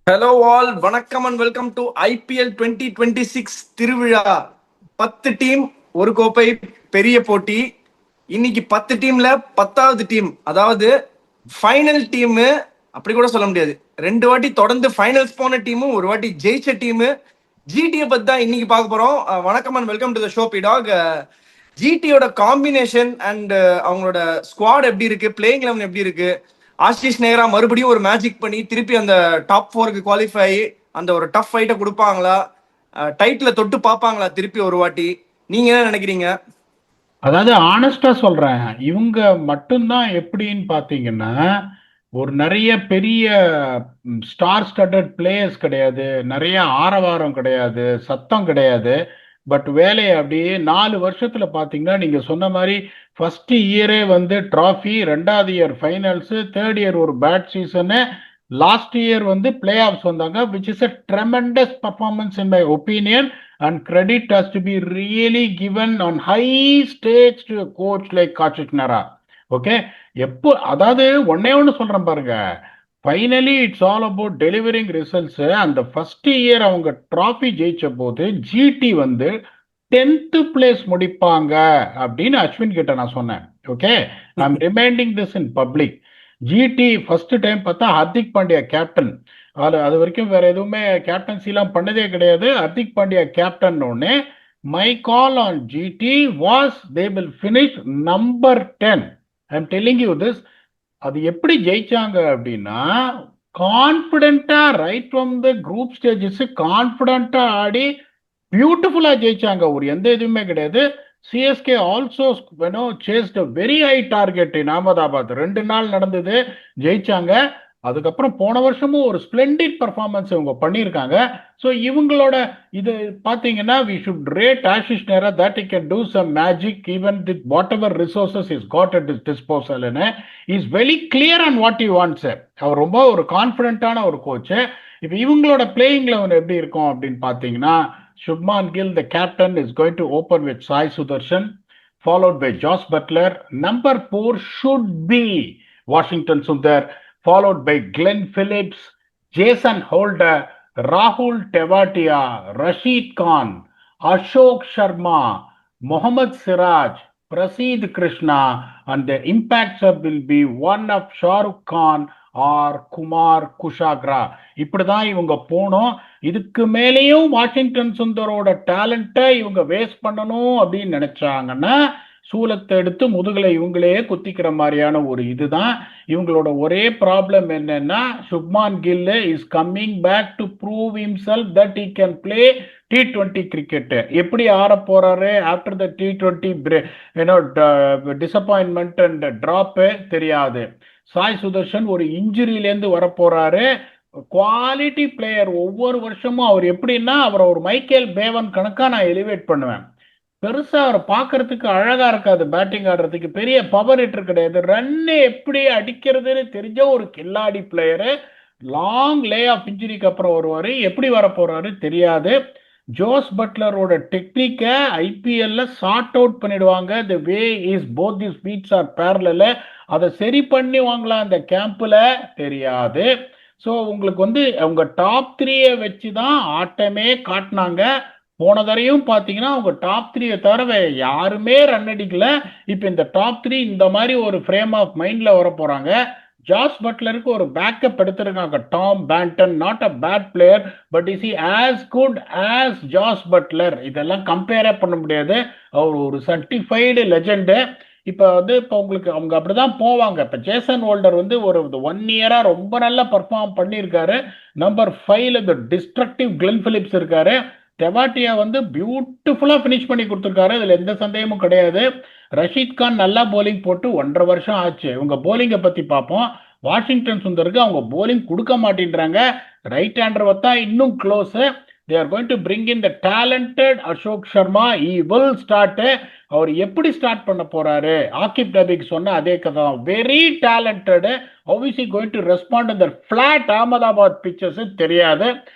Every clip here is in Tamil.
ஹலோ ஆல், வணக்கம் அண்ட் வெல்கம் டு ஐபிஎல் 2026 திருவிழா. 10 டீம், ஒரு கோப்பை, பெரிய போட்டி. இன்னைக்கு 10 டீம்ல 10வது டீம், அதாவது ஃபைனல் டீம். அப்படி கூட சொல்ல முடியாது, 2 வாட்டி தொடர்ந்து ஃபைனல்ஸ் போன டீமும் ஒரு வாட்டி ஜெயிச்ச டீம் ஜிடியை பத்தி தான் இன்னைக்கு பார்க்க போறோம். வணக்கம் and welcome to the show பிடாக். ஜிடியோட காம்பினேஷன் அண்ட் அவங்களோட ஸ்குவாட் எப்படி இருக்கு, பிளேயிங் லெவன் எப்படி இருக்கு, ஆஷிஷ் நேரா மறுபடியும் ஒரு மேஜிக் பண்ணி திருப்பி அந்த டாப் 4க்கு குவாலிஃபை, அந்த ஒரு டஃப் ஃபைட்டை கொடுப்பாங்களா, டைட்டில தொட்டு பார்ப்பாங்களா திருப்பி ஒரு வாட்டி? நீங்க என்ன நினைக்கிறீங்க? அதாவது ஆனஸ்டா சொல்றேன், இவங்க மட்டும்தான் எப்படின்னு பாத்தீங்கன்னா, ஒரு நிறைய பெரிய ஸ்டார் ஸ்டட்டட் பிளேயர்ஸ் கிடையாது, நிறைய ஆரவாரம் கிடையாது, சத்தம் கிடையாது. பட் வேலையை அப்படியே 4 வருஷத்துல பாத்தீங்கன்னா, நீங்க சொன்ன மாதிரி ஃபர்ஸ்ட் இயரே வந்து டிராஃபி, 2வது இயர் ஃபைனல்ஸ், தேர்ட் இயர் ஒரு பேட் சீசனு, லாஸ்ட் இயர் வந்து பிளே ஆஃப்ஸ் வந்தாங்க, which is a tremendous performance in my opinion. And credit has to be really given on high stakes to a coach like Karthik Nara. Okay, எப்போ அதாவது ஒன்னே சொல்றேன் பாருங்க, finally it's all about delivering results. அந்த ஃபர்ஸ்ட் இயர் அவங்க டிராஃபி ஜெயிச்ச போது ஜிடி வந்து 10th பிளேஸ் முடிப்பாங்க அப்படின்னு அஸ்வின் கிட்ட நான் சொன்னேன். Okay, I am reminding this in public. GT first time பார்த்தா ஹர்திக் பாண்டியா கேப்டன். அது வரைக்கும் வேற எதுவுமே கேப்டன்சிலாம் பண்ணதே கிடையாது. ஹர்திக் பாண்டியா கேப்டன் உடனே my call on GT was they will finish number 10. I am telling you this. அது எப்படி ஜெயிச்சாங்க அப்படின்னா, கான்பிடண்டா right from the group stages கான்பிடண்டா ஆடி பியூட்டிஃபுல்லா ஜெயிச்சாங்க. ஒரு எந்த இதுவுமே கிடையாது. CSK also chased very high target in Ahmedabad. 2 நாள் நடந்தது, ஜெயிச்சாங்க. அதுக்கப்புறம் போன வருஷமும் ஒரு ஸ்பிளெண்டிட் பர்ஃபார்மன்ஸ் இவங்க பண்ணியிருக்காங்க. ஸோ இவங்களோட இது பார்த்தீங்கன்னா, வி ஷுட் ரேட் ஆஷிஷ் நேரா that he can do some magic even with whatever resources he's got at his disposal. Is very clear on what he wants. அவர் ரொம்ப ஒரு கான்ஃபிடென்ட்டான ஒரு கோச். இப்போ இவங்களோட பிளேயிங் லெவன் எப்படி இருக்கும் அப்படின்னு பார்த்தீங்கன்னா, Shubman Gill, the captain, is going to open with Sai Sudarshan, followed by Josh Butler. Number 4 should be Washington Sundar, followed by Glenn Phillips, Jason Holder, Rahul Tewatia, Rashid Khan, Ashok Sharma, Mohammad Siraj, Prasidh Krishna, and the impact sub will be one of Shah Rukh Khan or Kumar Kushagra. இப்படிதான் இவங்க போனோம். இதுக்கு மேலேயும் வாஷிங்டன் சுந்தரோட டேலண்ட்டை இவங்க வேஸ்ட் பண்ணணும் அப்படின்னு நினைச்சாங்கன்னா, சூலத்தை எடுத்து முதுகலை இவங்களே குத்திக்கிற மாதிரியான ஒரு இதுதான் இவங்களோட ஒரே ப்ராப்ளம். என்னன்னா, Shubman Gill is coming back to prove himself that he can play T20 cricket. எப்படி ஆட போறாரு after the T20 disappointment and drop தெரியாது. சாய் சுதர்ஷன் ஒரு இன்ஜுரியிலேருந்து வரப்போறாரு, குவாலிட்டி பிளேயர். ஒவ்வொரு வருஷமும் அவர் எப்படின்னா, அவரை ஒரு மைக்கேல் பேவன் கணக்கா நான் எலிவேட் பண்ணுவேன். பெருசா அவரை பார்க்கறதுக்கு அழகா இருக்காது, பேட்டிங் ஆடுறதுக்கு பெரிய பவர் ஹிட்டர் கிடையாது, ரன்னு எப்படி அடிக்கிறதுன்னு தெரிஞ்ச ஒரு கில்லாடி பிளேயரு. லாங் லே ஆஃப் இன்ஜுரிக்கு அப்புறம் வருவாரு, எப்படி வர போறாரு தெரியாது. ஜோஸ் பட்லரோட டெக்னிக்கை ஐபிஎல்ல சார்ட் அவுட் பண்ணிடுவாங்க. The way is both the speeds are parallel. அதை சரி பண்ணி வாங்கலாம் அந்த கேம்ப்ல தெரியாது. ஸோ உங்களுக்கு வந்து அவங்க டாப் 3 வச்சு தான் ஆட்டமே காட்டினாங்க. போன தரையும் பார்த்தீங்கன்னா அவங்க டாப் 3 தவிர யாருமே ரன் அடிக்கல. இப்போ இந்த டாப் 3 இந்த மாதிரி ஒரு ஃப்ரேம் ஆஃப் மைண்ட்ல வர போறாங்க. ஜாஸ் பட்லருக்கு ஒரு பேக்கப் எடுத்திருக்காங்க, Tom Banton. Not a bad player, but is he as good as Jos Buttler? இதெல்லாம் கம்பேரே பண்ண முடியாது. அவர் ஒரு சர்டிஃபைடு லெஜெண்டு. இப்போ வந்து இப்போ உங்களுக்கு அவங்க அப்படிதான் போவாங்க. இப்போ ஜேசன் ஹோல்டர் வந்து ஒரு 1 இயரா ரொம்ப நல்லா பர்ஃபார்ம் பண்ணியிருக்காரு. நம்பர் 5ல இந்த டிஸ்ட்ரக்டிவ் கிளென் பிலிப்ஸ் இருக்காரு. தெவாட்டியா வந்து பியூட்டிஃபுல்லா ஃபினிஷ் பண்ணி கொடுத்துருக்காரு, இதுல எந்த சந்தேகமும் கிடையாது. ரஷீத் கான் நல்லா போலிங் போட்டு 1.5 வருஷம் ஆச்சு. இவங்க போலிங்கை பத்தி பார்ப்போம். வாஷிங்டன் சுந்தருக்கு அவங்க போலிங் கொடுக்க மாட்டேன்றாங்க. ரைட் ஹேண்டர் வத்தா இன்னும் close. they are going to bring in the talented Ashok Sharma. he will start. அவர் எப்படி ஸ்டார்ட் பண்ண போறாரு? ஆகிப் நபிக்கு சொன்ன அதே கதை தான். Very talented. how is he going to respond in the flat Ahmedabad pitches தெரியாது.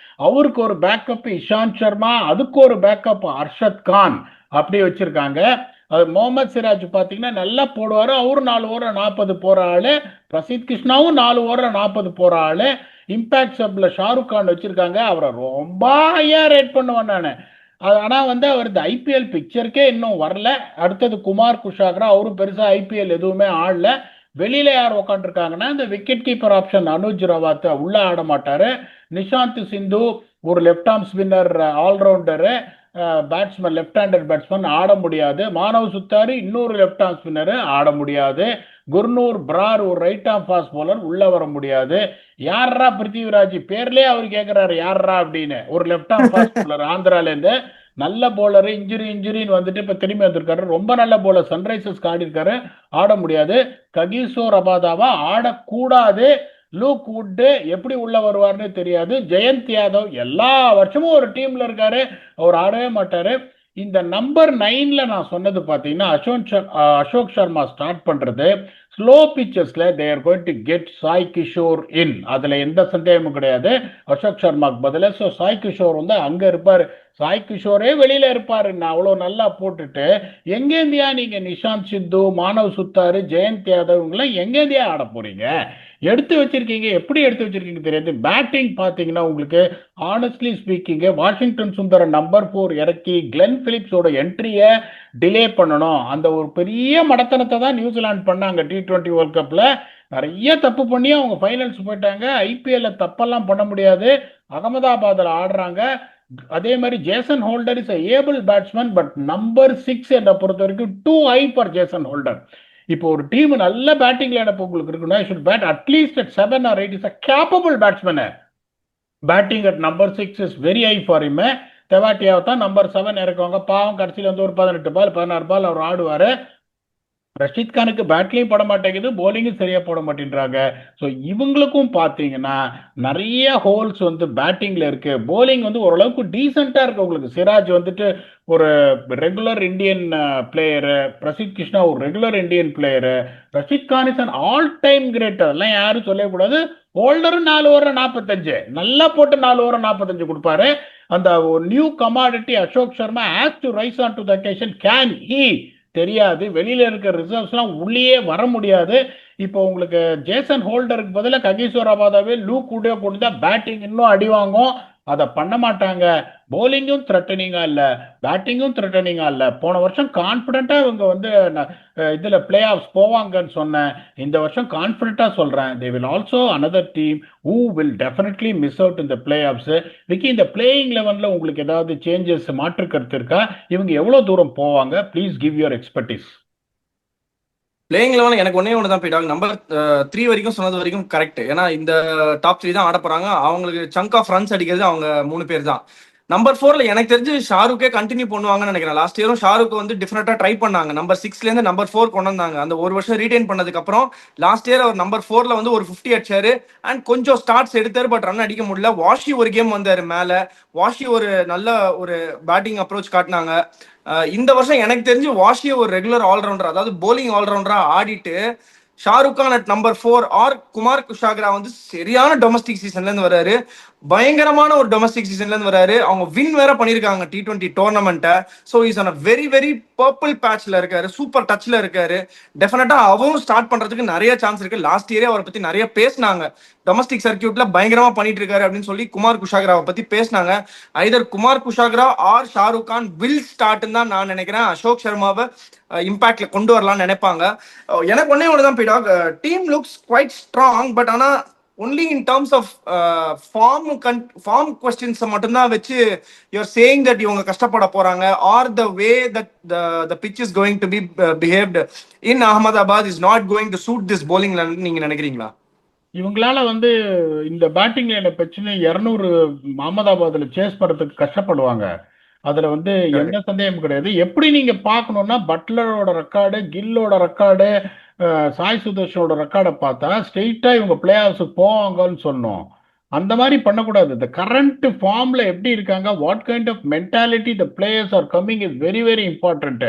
அவருக்கு ஒரு பேக்கப் இஷாந்த் சர்மா, அதுக்கு ஒரு பேக்கப் அர்ஷத் கான், அப்படி வச்சிருக்காங்க. அது முகமது சிராஜ் பார்த்தீங்கன்னா நல்லா போடுவார், அவரு 4 ஓவர் 40 போற ஆளு. பிரசித் கிருஷ்ணாவும் 4 ஓவர் 40 போற ஆளு. இம்பாக்ட் சப்ல ஷாருக் கான் வச்சிருக்காங்க. அவரை ரொம்ப ஹையா ரேட் பண்ணுவேன் நான். ஆனா வந்து அவர் இந்த ஐபிஎல் பிக்சருக்கே இன்னும் வரல. அடுத்தது குமார் குஷாக்ரா, அவரும் பெருசா ஐபிஎல் எதுவுமே ஆடல. வெளியில யார் உட்காந்துருக்காங்கன்னா இந்த wicket keeper option Anuj Rawat உள்ள ஆட மாட்டாரு. நிஷாந்த் சிந்து ஒரு left arm spinner all-rounder batsman, left handed batsman ஆட முடியாது. மானவ் சுத்தாரி இன்னொரு லெப்ட் ஆர்ம் ஸ்பின்னர் ஆட முடியாது. குர்னூர் பிரார் ஒரு ரைட் ஆர்ம் ஃபாஸ்ட் போலர் உள்ள வர முடியாது. யாரா பிருத்திவிராஜ் பேர்லயே அவர் கேட்கிறாரு யாரா அப்படின்னு. ஒரு லெப்ட் ஆர்ம் ஃபாஸ்ட் போலர் ஆந்திரால இருந்து நல்ல போலர், இன்ஜுரின்னு வந்துட்டு இப்ப திரும்பி வந்திருக்காரு. ரொம்ப நல்ல போலர், சன்ரைசர்ஸ்க்கு ஆடி இருக்காரு, ஆட முடியாது. ககிசோ ரபாதாவா ஆடக்கூடாது. லூக் வுட் எப்படி உள்ள வருவார்னு தெரியாது. ஜெயந்த் யாதவ் எல்லா வருஷமும் ஒரு டீம்ல இருக்காரு, அவர் ஆடவே மாட்டாரு. இந்த நம்பர் 9ல நான் சொன்னது பாத்தீங்கன்னா அசோக் சர்மா ஸ்டார்ட் பண்றது ஸ்லோ பிச்சஸ்ல they are going to get Sai Kishore in, அதுல எந்த சந்தேகமும் கிடையாது. அசோக் சர்மாக்கு பதிலாக ஸோ சாய் கிஷோர் வந்து அங்க இருப்பாரு. சாய் கிஷோரே வெளியில இருப்பாரு. நான் அவ்வளவு நல்லா போட்டுட்டு எங்கேந்தியா நீங்க நிஷாந்த் சித்து, மானவ் சுத்தாரு, ஜெயந்த் யாதவ் எல்லாம் எங்கேந்தியா ஆட போறீங்க? எடுத்து வச்சிருக்கீங்க, எப்படி எடுத்து வச்சிருக்கீங்க தெரியாது. பேட்டிங் பாத்தீங்கன்னா உங்களுக்கு ஆனஸ்ட்லி ஸ்பீக்கிங் வாஷிங்டன் சுந்தர நம்பர் 4 இறக்கி கிளென் பிலிப்ஸோட என்ட்ரியை டிலே பண்ணணும். அந்த ஒரு பெரிய மடத்தனத்தை தான் நியூசிலாந்து பண்ணாங்க T20 வேர்ல்ட் கப்ல. நிறைய தப்பு பண்ணி அவங்க ஃபைனல்ஸ் போயிட்டாங்க. ஐபிஎல்ல தப்பெல்லாம் பண்ண முடியாது. அகமதாபாத்ல ஆடுறாங்க. அதே மாதிரி Jason Holder is able batsman, but number 6 என்னை பொறுத்த வரைக்கும் too high for Jason Holder. இப்போ ஒரு டீம் நல்ல பேட்டிங் லைனப் உங்களுக்கு இருக்குன்னா should bat at least at 7 or 8 is a capable batsman. Batting at number 6 is very high for him. தெவாட்டியாவை தான் நம்பர் 7 இறக்குவாங்க. பாவம் கடைசியில் வந்து ஒரு 18 பால் 16 பால் அவர் ஆடுவாரு. ரஷீத் கானுக்கு பேட்லையும் போட மாட்டேங்குது, போலிங்கும் சரியா போட மாட்டேன்றாங்க. ஸோ இவங்களுக்கும் பார்த்தீங்கன்னா நிறைய ஹோல்ஸ் வந்து பேட்டிங்ல இருக்கு. போலிங் வந்து ஓரளவுக்கு டீசெண்டா இருக்கு. உங்களுக்கு சிராஜ் வந்துட்டு ஒரு regular Indian player, Prasidh Krishna ஒரு regular Indian player, Rashid Khan is an all time great. அதெல்லாம் யாரும் சொல்லக்கூடாது. ஹோல்டரும் 4 ஓவர் 45 நல்லா போட்டு 4 ஓவர் 45 கொடுப்பாரு. அந்த new commodity Ashok Sharma has to rice on to the occasion. Can he தெரியாது. வெளியில இருக்க ரிசர்வ்ஸ் எல்லாம் உள்ளே வர முடியாது. இப்போ உங்களுக்கு ஜேசன் ஹோல்டருக்கு பதிலாக ககிசோர் ரபாதாவே லூக் வுட்டே கொண்டு தான் பேட்டிங் இன்னும் அடி வாங்கும். அதை பண்ண மாட்டாங்க. போலிங்கும் த்ரெட்டனிங்கா இல்ல, பேட்டிங்கும் த்ரெட்டனிங்கா இல்ல. போன வருஷம் கான்பிடண்டா இவங்க வந்து இதுல பிளே ஆஃப்ஸ் போவாங்கன்னு சொன்னேன். இந்த வருஷம் கான்பிடண்டா சொல்றேன் they will also another team who will definitely miss out in the playoffs. Vicky, இந்த பிளேயிங் லெவன்ல உங்களுக்கு ஏதாவது சேஞ்சஸ் மாற்று கருத்து இருக்கா? இவங்க எவ்வளவு தூரம் போவாங்க? Please give your expertise. Playing eleven எனக்கு ஒன்னே ஒன்று தான் போயிட்டாங்க. நம்பர் 3 வரைக்கும் சொன்னது வரைக்கும் கரெக்ட். ஏன்னா இந்த டாப் 3 தான் ஆட போறாங்க. அவங்களுக்கு சங்க் ஆஃப் ரன்ஸ் அடிக்கிறது அவங்க 3 பேர் தான். நம்பர் 4ல எனக்கு தெரிஞ்சு ஷாருக்கே கண்டினியூ பண்ணுவாங்கன்னு நினைக்கிறேன். லாஸ்ட் இயரும் ஷாருக் வந்து டிஃபரெண்டா ட்ரை பண்ணாங்க. நம்பர் 6ல இருந்து நம்பர் 4 கொண்டு வந்தாங்க. அந்த ஒரு வருஷம் ரீடைன் பண்ணதுக்கு அப்புறம் லாஸ்ட் இயர் அவர் நம்பர் 4ல வந்து ஒரு 50 அடிச்சாரு அண்ட் கொஞ்சம் ஸ்டார்ட்ஸ் எடுத்தாரு, பட் ரன் அடிக்க முடியல. வாஷி ஒரு கேம் வந்தாரு மேல. வாஷி ஒரு நல்ல ஒரு பேட்டிங் அப்ரோச் காட்டினாங்க. இந்த வருஷம் எனக்கு தெரிஞ்சு வாஷியை ஒரு ரெகுலர் ஆல்ரவுண்டர், அதாவது போலிங் ஆல்ரவுண்டரா ஆடிட்டு Shahrukh Khan at number 4 or Kumar Kushagra வந்து சரியான டொமஸ்டிக் சீசன்ல இருந்து வராரு. பயங்கரமான ஒரு டொமஸ்டிக் சீசன்ல இருந்து வராரு. அவங்க வின் வேற பண்ணிருக்காங்க T20 டோர்னமெண்ட்டை. So is on a very very purple பேட்ச்ல இருக்காரு, சூப்பர் டச்ல இருக்காரு. டெஃபினட்டா அவரும் ஸ்டார்ட் பண்றதுக்கு நிறைய சான்ஸ் இருக்கு. லாஸ்ட் இயரே அவரை பத்தி நிறைய பேசினாங்க. டொமஸ்டிக் சர்க்கியூட்ல பயங்கரமா பண்ணிட்டு இருக்காரு அப்படின்னு சொல்லி குமார் குஷாக்ராவை பத்தி பேசினாங்க. ஐதர் குமார் குஷாக்ரா ஆர் ஷாருக் கான் வில் ஸ்டார்ட்னு தான் நான் நினைக்கிறேன். அசோக் சர்மாவை இம்பாக்ட்ல கொண்டு வரலாம்னு நினைப்பாங்க. எனக்கு ஒன்னே ஒன்று தான் போயிடும். Team looks quite strong, but ஆனா only in terms of form questions மட்டும்தான் வச்சு you're saying that இவங்க கஷ்டப்பட போறாங்க, or the way that the pitch is going to be behaved in Ahmedabad is not going to suit this bowling line நீங்க நினைக்கிறீங்களா? இவங்களால வந்து இந்த பேட்டிங் லைன பிரச்சனை 200 அகமதாபாத்ல சேஸ் பண்றதுக்கு கஷ்டப்படுவாங்க. அதுல வந்து எந்த சந்தேகமும் கிடையாது. எப்படி நீங்க பார்க்கணும்னா பட்லரோட ரெக்கார்டு, கில்லோட ரெக்கார்டு, சாய் சுதர்ஷனோட ரெக்கார்டை பார்த்தா ஸ்ட்ரெயிட்டா இவங்க பிளே ஆஃப்ஸுக்கு போவாங்கன்னு சொன்னோம். அந்த மாதிரி பண்ணக்கூடாது. இந்த கரண்ட் ஃபார்ம்ல எப்படி இருக்காங்க, what kind of mentality the players are coming is very very important.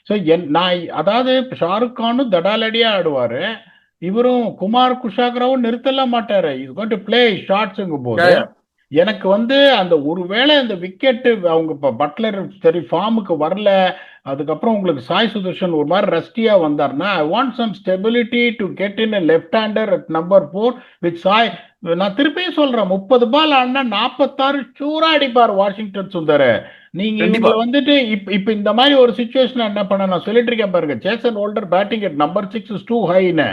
So நான் அதாவது ஷாருக் கானும் தடாலடியா ஆடுவாரு, இவரும் குமார் குஷாக்ராவும் நிறுத்தலாம் மாட்டாரு. இஸ் கோயிங் டு பிளே ஷார்ட்ஸுங்கும் போது எனக்கு வந்து அந்த ஒருவேளை அந்த விக்கெட்டு அவங்க இப்போ பட்லர் சரி ஃபார்முக்கு வரல, அதுக்கப்புறம் உங்களுக்கு சாய் சுதர்ஷன் ஒரு மாதிரி ரஸ்டியா வந்தார்னா I want some stability to get in left hander at number 4 with Sai. நான் திருப்பியும் சொல்றேன், 30 பால் ஆடினா 46 ஷூரா அடிப்பார் வாஷிங்டன் சுந்தர். நீங்க கண்டிப்பா. இவங்களை வந்துட்டு இப்ப இந்த மாதிரி ஒரு சுச்சுவேஷன் என்ன பண்ண நான் சொல்லிட்டு இருக்கேன் பாருங்க. Jason Holder batting at number 6 is too ஹைன்னு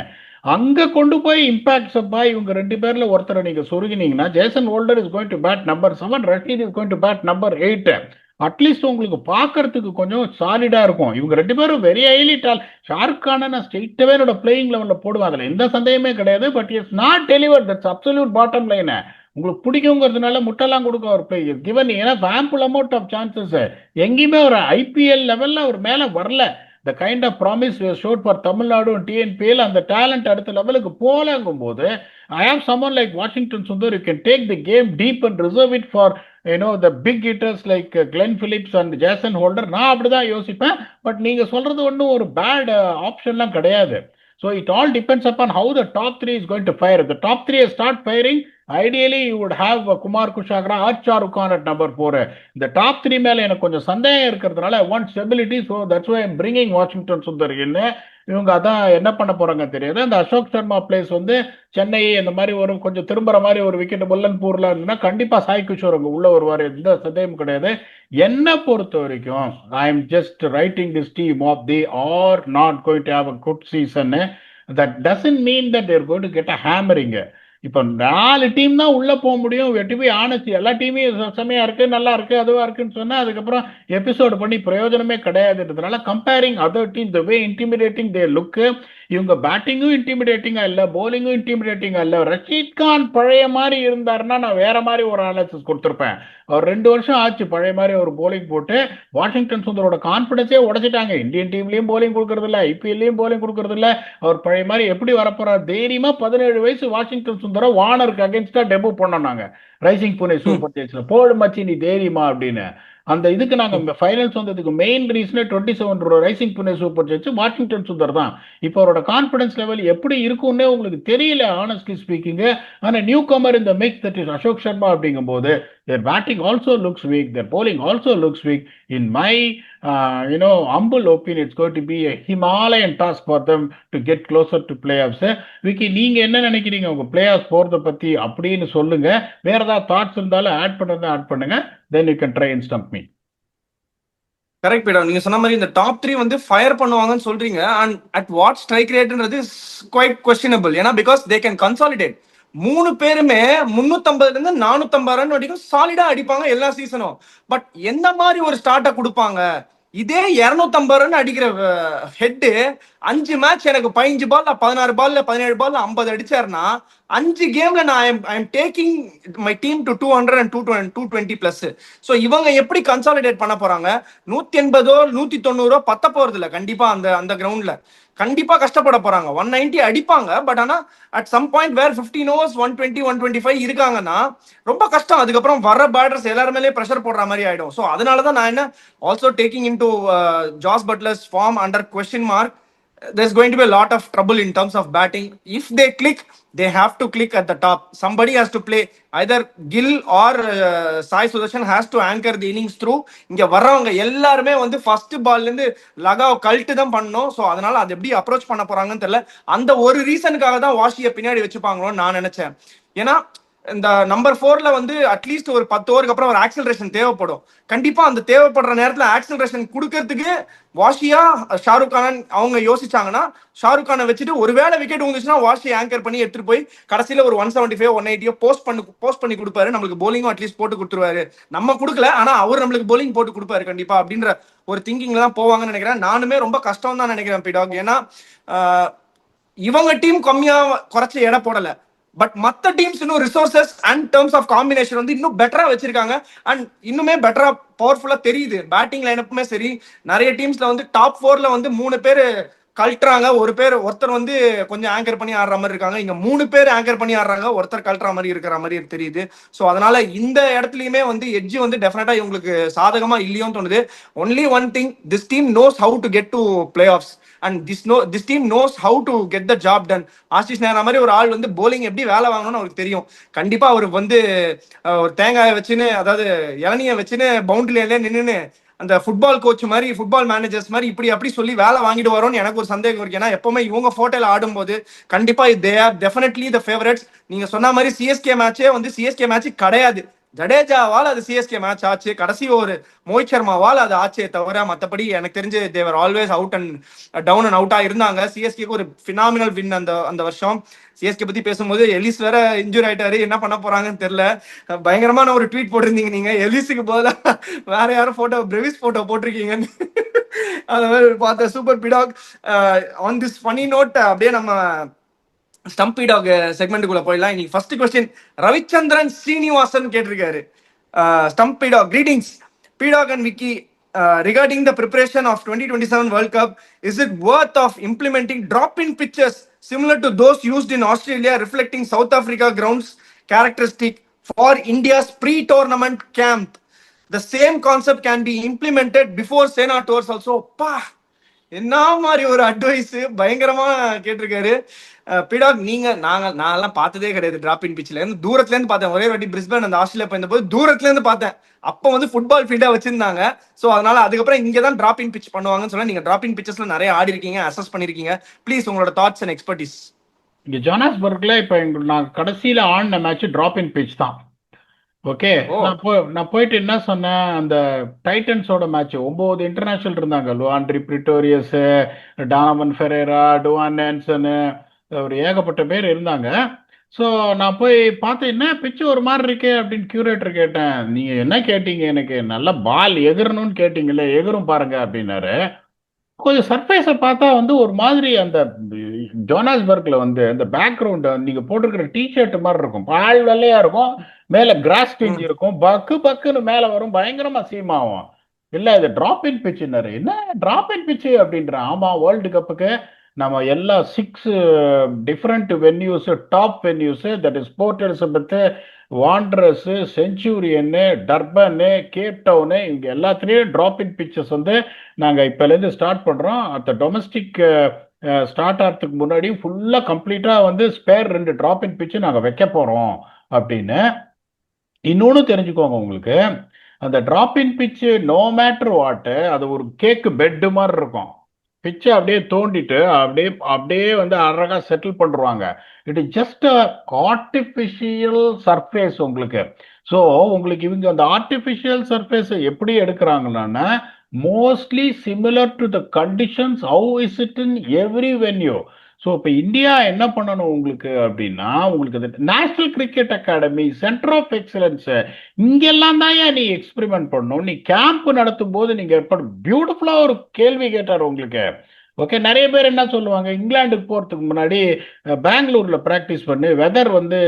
அங்க கொண்டு போய் இம்பாக்ட் சப்பா இவங்க ரெண்டு பேர்ல ஒருத்தரை நீங்க சொருகினீங்கன்னா, Jason Holder is going to bat number 7, Rashid is going to bat number 8. At least உங்களுக்கு பார்க்கறதுக்கு கொஞ்சம் சாலிடா இருக்கும். இவங்க ரெண்டு பேரும் வெரி ஹைலி டால். ஷாருக் கானை நான் ஸ்ட்ரெயிட்டாவே என்னோட பிளேயிங் லெவல்ல போடுவேன், அதுல எந்த சந்தேகமே கிடையாது. But is not deliver, that's absolute bottom line. உங்களுக்கு பிடிக்குங்கிறதுனால முட்டெல்லாம் கொடுக்க ஒரு பிளே கிவன், ஏன்னா ஆம்பிள் அமௌண்ட் ஆஃப் சான்சஸ். எங்கேயுமே ஒரு ஐபிஎல் லெவல்ல ஒரு மேல வரல. The kind of promise showed for Tamil Nadu TNPL, அந்த டேலண்ட் அடுத்த லெவலுக்கு போலங்கும் போது I have someone like Washington Sundar, you can take the game deep and reserve it for the big hitters like Glenn Phillips and Jason Holder. நான் அப்படிதான் யோசிப்பேன். பட் நீங்க சொல்றது ஒன்றும் ஒரு பேட் ஆப்ஷன்லாம் கிடையாது. So it all depends upon how the top three is going to fire. If the top three start firing, ideally you would have Kumar Kushagra or Shahrukh Khan at number 4. இந்த டாப் த்ரீ மேல எனக்கு கொஞ்சம் சந்தேகம் இருக்கிறதுனால I want stability, so that's why I'm bringing Washington Sundar in. இவங்க அதான் என்ன பண்ண போறாங்க தெரியாது. அந்த அசோக் சர்மா பிளேஸ் வந்து சென்னை இந்த மாதிரி ஒரு கொஞ்சம் திரும்புற மாதிரி ஒரு விக்கெட் முல்லன்பூர்ல இருந்ததுன்னா கண்டிப்பா சாய் கிஷோர் அங்க உள்ள வருவாரு, எந்த சந்தேகமும் கிடையாது. என்ன பொறுத்த வரைக்கும் I am just writing this team off the are not going to have a good season. That doesn't mean that they're going to get a hammering. இப்போ 4 டீம் தான் உள்ள போக முடியும். வெட்டி போய் ஆனஸ்டி எல்லா டீமையும் செமையா இருக்கு, நல்லா இருக்கு, அதுவா இருக்குன்னு சொன்னா அதுக்கப்புறம் எபிசோடு பண்ணி பிரயோஜனமே கிடையாதுன்றதுனால comparing other team the way intimidating they look. இவங்க பேட்டிங்கும் இன்டிமிடேட்டிங்கா இல்ல, போலிங்கும் இன்டிமிடேட்டிங்கா இல்ல. ரஷீத் கான் பழைய மாதிரி இருந்தாருன்னா நான் வேற மாதிரி ஒரு அனாலிசிஸ் கொடுத்துருப்பேன். அவர் 2 வருஷம் ஆச்சு பழைய மாதிரி ஒரு போலிங் போட்டு. வாஷிங்டன் சுந்தரோட கான்பிடன்ஸே உடைச்சிட்டாங்க. இந்தியன் டீம்லயும் போலிங் கொடுக்கறது இல்ல, ஐபிஎல்லையும் போலிங் கொடுக்கறது இல்ல. அவர் பழைய மாதிரி எப்படி வரப்போறார் தைரியமா? 17 வயசு வாஷிங்டன் சுந்தர வார்னருக்கு அகேன்ஸ்டா டெபு பண்ணாங்க ரைசிங் புனே சூப்பர் ஜெயின்ஸ்ல. போடு மச்சி நீ தைரியமா அப்படின்னு. அந்த இதுக்கு நாங்க ஃபைனல்ஸ் வந்ததுக்கு main reason 27 Rising Pune Super ஜெயிச்சு வாஷிங்டன் சுந்தர் தான். இப்போ அவரோட கான்பிடன்ஸ் லெவல் எப்படி இருக்கும்னே உங்களுக்கு தெரியல ஆனஸ்ட்லி ஸ்பீக்கிங். ஆனா நியூ கமர் இந்த mix that is Ashok Sharma அப்படிங்கும் போது their batting also looks weak, their bowling also looks weak. In my humble opinion, it's going to be a Himalayan task for them to get closer to playoffs. Vicky, நீங்க என்ன நினைக்கிறீங்க உங்க பிளேஆஃப் போறத பத்தி அப்படின்னு சொல்லுங்க. வேற ஏதாவது தாட்ஸ் இருந்தாலும் ஆட் பண்ணுங்க. then you can try and stump me. Correct பீடா, நீங்க சொன்ன மாதிரி இந்த டாப் 3 வந்து ஃபயர் பண்ணுவாங்கன்னு சொல்றீங்க. அண்ட் அட் வாட் ஸ்ட்ரைக் ரேட்ன்றது குவைட் கொஸ்டினபிள். ஏன்னா பிகாஸ் தே கேன் கன்சாலிடேட். 3 பேருமே 350 இருந்து 450 ரன் வரைக்கும் சாலிடா அடிப்பாங்க எல்லா சீசனும். பட் எந்த மாதிரி ஒரு ஸ்டார்ட்டை கொடுப்பாங்க? இதே 250 ரன் அடிக்கிற ஹெட்டு 5 மேட்ச் எனக்கு 15 பால்ல 16 பால்ல 17 பால்ல 50 அடிச்சாருன்னா 5 கேம்ல நான் I am taking my team to 200 and 220 plus. So இவங்க எப்படி கன்சாலிடேட் பண்ண போறாங்க? 180 190 பத்த போறது இல்லை கண்டிப்பா. அந்த கிரவுண்ட்ல கண்டிப்பா கஷ்டப்பட போறாங்க. 190 அடிப்பாங்க. பட் ஆனா at some point where 15 overs 120 125 இருக்காங்கன்னா ரொம்ப கஷ்டம். அதுக்கப்புறம் வர்ற பேட்டர்ஸ் எல்லாருமே ப்ரெஷர் போடுற மாதிரி ஆயிடும். ஸோ அதனாலதான் நான் என்ன also taking in to Jos Butler's form under question mark. There's going to be a lot of trouble in terms of batting. If they click, they have to click at the top. Somebody has to play. Either Gill or Sai Sudarshan has to anchor the innings through. இங்க வர்றவங்க எல்லாருமே வந்து ஃபர்ஸ்ட் பால்ல இருந்து லகாவ் கல்ட்டு தான் பண்ணணும். ஸோ அதனால அதை எப்படி அப்ரோச் பண்ண போறாங்கன்னு தெரியல. அந்த ஒரு ரீசனுக்காக தான் வாஷியை பின்னாடி வச்சுப்பாங்களோன்னு நான் நினைச்சேன். ஏன்னா இந்த நம்பர் 4ல வந்து அட்லீஸ்ட் ஒரு 10 ஓவருக்கு அப்புறம் ஒரு ஆக்சலரேஷன் தேவைப்படும். கண்டிப்பா அந்த தேவைப்படுற நேரத்துல ஆக்சலரேஷன் கொடுக்கறதுக்கு வாஷியா ஷாருக் கான் அவங்க யோசிச்சாங்கன்னா ஷாருக் கானை வச்சுட்டு ஒருவேளை விக்கெட் வந்துச்சுன்னா வாஷியை ஆங்கர் பண்ணி எடுத்துட்டு போய் கடைசியில ஒரு 175 180 போஸ்ட் பண்ணி கொடுப்பாரு. நம்மளுக்கு போலிங்கும் அட்லீஸ்ட் போட்டு கொடுத்துருவாரு. நம்ம கொடுக்கல, ஆனா அவர் நம்மளுக்கு போலிங் போட்டு கொடுப்பாரு கண்டிப்பா அப்படின்ற ஒரு திங்கிங்ல தான் போவாங்கன்னு நினைக்கிறேன். நானுமே ரொம்ப கஷ்டம் தான் நினைக்கிறேன் பிடாக். ஏன்னா இவங்க டீம் கம்மியா குறைச்சி எடை போடல. பட் மற்ற டீம்ஸ் இன்னும் resources and terms of combination வந்து இன்னும் பெட்டரா வச்சிருக்காங்க. அண்ட் இன்னுமே பெட்டரா பவர்ஃபுல்லா தெரியுது. பேட்டிங் லைனப்புமே சரி, நிறைய டீம்ஸ்ல வந்து டாப் 4ல வந்து 3 பேர் கழட்டுறாங்க, ஒருத்தர் வந்து கொஞ்சம் ஆங்கர் பண்ணி ஆடுற மாதிரி இருக்காங்க. இங்க 3 பேர் ஆங்கர் பண்ணி ஆடுறாங்க, ஒருத்தர் கழட்டுற மாதிரி இருக்கிற மாதிரி தெரியுது. ஸோ அதனால இந்த இடத்துலயுமே வந்து எட்ஜ் வந்து டெஃபினட்டா இவங்களுக்கு சாதகமா இல்லையோன்னு தோணுது. Only one thing, this team knows how to get to play of and this team knows how to get the job ton. Ashish நேரா மாதிரி ஒரு ஆள் வந்து போலிங் எப்படி வேலை வாங்கணும்னு அவருக்கு தெரியும். கண்டிப்பா அவருக்கு வந்து ஒரு தேங்காயை வச்சுன்னு, அதாவது இளநியை வச்சுன்னு பவுண்டரியில நின்றுன்னு அந்த ஃபுட்பால் கோச் மாதிரி, ஃபுட்பால் மேனேஜர்ஸ் மாதிரி இப்படி அப்படி சொல்லி வேலை வாங்கிட்டு வரோம்னு எனக்கு ஒரு சந்தேகம் இருக்கு. ஏன்னா எப்பவுமே இவங்க போட்டோல ஆடும்போது கண்டிப்பா they are definitely the favourites. நீங்க சொன்ன மாதிரி சிஎஸ்கே மேட்சே வந்து சிஎஸ்கே மேட்ச் கிடையாது, ஜடேஜாவால் அது சிஎஸ்கே மேட்ச் ஆச்சு, கடைசி ஒரு மோஹித் சர்மாவால் அது ஆச்சே தவிர மற்றபடி எனக்கு தெரிஞ்சு they were always out and down and அவுட்டா இருந்தாங்க. சிஎஸ்கேக்கு ஒரு பினாமினல் வின் அந்த அந்த வருஷம். சிஎஸ்கே பத்தி பேசும்போது எலிஸ் வேற இன்ஜூரி ஆயிட்டாரு, என்ன பண்ண போறாங்கன்னு தெரியல. பயங்கரமான ஒரு ட்வீட் போட்டிருந்தீங்க நீங்க, எலிஸுக்கு போதா வேற யாரும் போட்டோ பிரெவிஸ் போட்டோ போட்டிருக்கீங்கன்னு. அந்த மாதிரி பார்த்த super PDogg. On this funny note அப்படியே நம்ம ஸ்டம்பி டாக் செக்மெண்ட்டுக்குள்ள போயிடலாம். இன்னைக்கு ஃபர்ஸ்ட் கொஸ்டின் ரவிச்சந்திரன் ஸ்ரீனிவாசன் கேட்டிருக்காரு. Stumpy dog greetings PDogg and Vicky. Regarding the preparation of 2027 World Cup, is it worth of implementing drop-in pitches similar to those used in Australia, reflecting South Africa grounds characteristic for India's pre-tournament camp? The same concept can be implemented before Sena tours also. Pa! என்ன மாதிரி ஒரு அட்வைஸ் பயங்கரமா கேட்டிருக்காரு. பிடாக் நீங்க நான்லாம் பார்த்ததே கிடையாது டிராப் இன் பிச்சில் இருந்து, தூரத்துல இருந்து பார்த்தேன். ஒரே வாட்டி பிரிஸ்பேன் அந்த ஆஸ்திரேலியா போயிருந்த போது தூரத்துல இருந்து பார்த்தேன். அப்போ வந்து ஃபுட்பால் ஃபீல்டா வச்சிருந்தாங்க. ஸோ அதனால அதுக்கப்புறம் இங்கே தான் டிராப் இன் பிச் பண்ணுவாங்கன்னு சொன்னா, நீங்க டிராப் இன் பிச்சஸ்ல நிறைய ஆடி இருக்கீங்க, அசஸ் பண்ணிருக்கீங்க. ப்ளீஸ் உங்களோட தாட்ஸ் அண்ட் எக்ஸ்பர்டீஸ். இங்க ஜோனாஸ்பர்க்ல இப்ப நான் கடைசியில ஆடின மேட்ச் டிராப் இன் பிச் தான். ஓகே, நான் போயிட்டு என்ன சொன்னேன், அந்த டைட்டன்ஸோட மேட்ச் 9 இன்டர்நேஷனல் இருந்தாங்க. லுவாண்ட்ரி பிரிட்டோரியஸ், டானவன் ஃபெரேரா, டுவான் நேன்சனு, ஒரு ஏகப்பட்ட பேர் இருந்தாங்க. ஸோ நான் போய் பார்த்தேன், என்ன பிச்சு ஒரு மாதிரி இருக்கே அப்படின்னு கியூரேட்டர் கேட்டேன். நீங்க என்ன கேட்டீங்க, எனக்கு நல்ல பால் எகிறணும்னு கேட்டீங்களே, எகரும் பாருங்க அப்படின்னாரு. கொஞ்சம் சர்ஃபேஸை பார்த்தா வந்து ஒரு மாதிரி அந்த ஜோனாஸ்பர்க்ல வந்து அந்த பேக்ரவுண்ட் நீங்க போட்டிருக்கிற டிஷர்ட் மாதிரி இருக்கும், பால் வெள்ளையா இருக்கும், மேல கிராஸ் டிஞ்ச் இருக்கும், பக்கு பக்குன்னு மேல வரும், பயங்கரமா சீமாவும். இல்ல இது டிராப் இன் பிச்சுன்னாரு. என்ன டிராப் இன் பிச்சு அப்படின்றான். ஆமா, வேர்ல்டு கப்புக்கு நம்ம எல்லா 6 different venues, top venues, that is Port Elizabeth, Wanderers, Centurion, Durban, Cape Town, இவங்க எல்லாத்துலேயும் டிராப் இன் பிச்சஸ் வந்து நாங்கள் இப்போலேருந்து ஸ்டார்ட் பண்ணுறோம். அந்த டொமஸ்டிக் ஸ்டார்ட் ஆகிறதுக்கு முன்னாடி ஃபுல்லாக கம்ப்ளீட்டாக வந்து ஸ்பேர் 2 டிராப் இன் பிச்சு நாங்கள் வைக்க போகிறோம் அப்படின்னு. இன்னொன்று தெரிஞ்சுக்கோங்க, உங்களுக்கு அந்த டிராப் இன் பிச்சு நோ மேட்டர் வாட்டு, அது ஒரு கேக்கு பெட்டு மாதிரி இருக்கும். பிச்சை அப்படியே தோண்டிட்டு அப்படியே அப்படியே வந்து அழகா செட்டில் பண்ணுவாங்க. It is just artificial surface உங்களுக்கு. ஸோ உங்களுக்கு இவங்க அந்த ஆர்டிஃபிஷியல் சர்ஃபேஸை எப்படி எடுக்கிறாங்கன்னா, mostly similar to the conditions how is it in every venue. So இப்போ இந்தியா என்ன பண்ணணும் உங்களுக்கு அப்படின்னா, உங்களுக்கு national cricket academy, centre of excellence, இங்கெல்லாம் தான் ஏன் நீ எக்ஸ்பெரிமெண்ட் பண்ணணும். நீ கேம்ப் நடத்தும் போது நீங்க பியூட்டிஃபுல்லா ஒரு கேள்வி கேட்டார் உங்களுக்கு. ஓகே, நிறைய பேர் என்ன சொல்லுவாங்க, இங்கிலாந்துக்கு போறதுக்கு முன்னாடி பெங்களூர்ல பிராக்டிஸ் பண்ணி, வெதர் வந்து